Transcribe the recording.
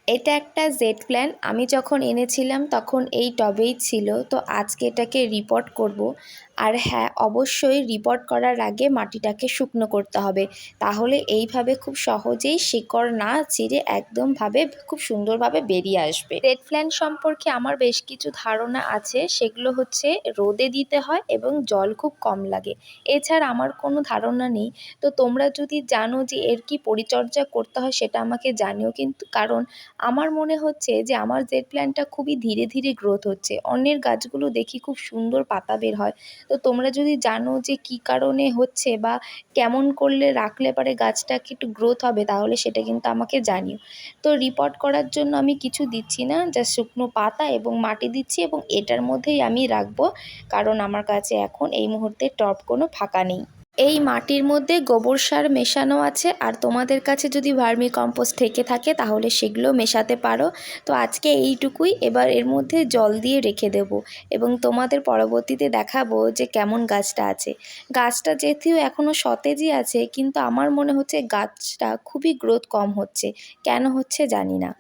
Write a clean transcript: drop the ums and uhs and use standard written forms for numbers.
এটা একটা Z plan. আমি যখন এনেছিলাম তখন এই টবেই ছিল। তো আজকে এটাকে রিপোর্ট করব। আর হ্যাঁ, অবশ্যই রিপোর্ট করার আগে মাটিটাকে শুকনো করতে হবে। তাহলে এইভাবে খুব সহজেই শিকড় না ছিঁড়ে একদমভাবে খুব সুন্দরভাবে বেরিয়ে আসবে। জেড প্ল্যান সম্পর্কে আমার বেশ কিছু ধারণা আছে। সেগুলো হচ্ছে রোদে দিতে হয় এবং জল খুব কম লাগে। এছাড়া আমার কোনো ধারণা নেই। তো তোমরা যদি জানো যে এর কি পরিচর্যা করতে হয় সেটা আমাকে জানিও। কিন্তু কারণ আমার মনে হচ্ছে যে আমার জেড প্ল্যান্টটা খুবই ধীরে ধীরে গ্রোথ হচ্ছে। অন্যের গাছগুলো দেখি খুব সুন্দর পাতা বের হয়। তো তোমরা যদি জানো যে কী কারণে হচ্ছে বা কেমন করলে রাখলে পরে গাছটাকে একটু গ্রোথ হবে, তাহলে সেটা কিন্তু আমাকে জানিও। তো রিপোর্ট করার জন্য আমি কিছু দিচ্ছি না, জাস্ট শুকনো পাতা এবং মাটি দিচ্ছি এবং এটার মধ্যেই আমি রাখবো, কারণ আমার কাছে এখন এই মুহূর্তে টব কোনো ফাঁকা নেই। এই মাটির মধ্যে গোবর সার মেশানো আছে, আর তোমাদের কাছে যদি ভার্মি কম্পোস্ট থেকে থাকে তাহলে সেগুলো মেশাতে পারো। তো আজকে এইটুকুই। এবার এর মধ্যে জল দিয়ে রেখে দেব এবং তোমাদের পরবর্তীতে দেখাবো যে কেমন গাছটা আছে। গাছটা যেহেতু এখনও সতেজই আছে, কিন্তু আমার মনে হচ্ছে গাছটা খুবই গ্রোথ কম হচ্ছে। কেন হচ্ছে জানি না।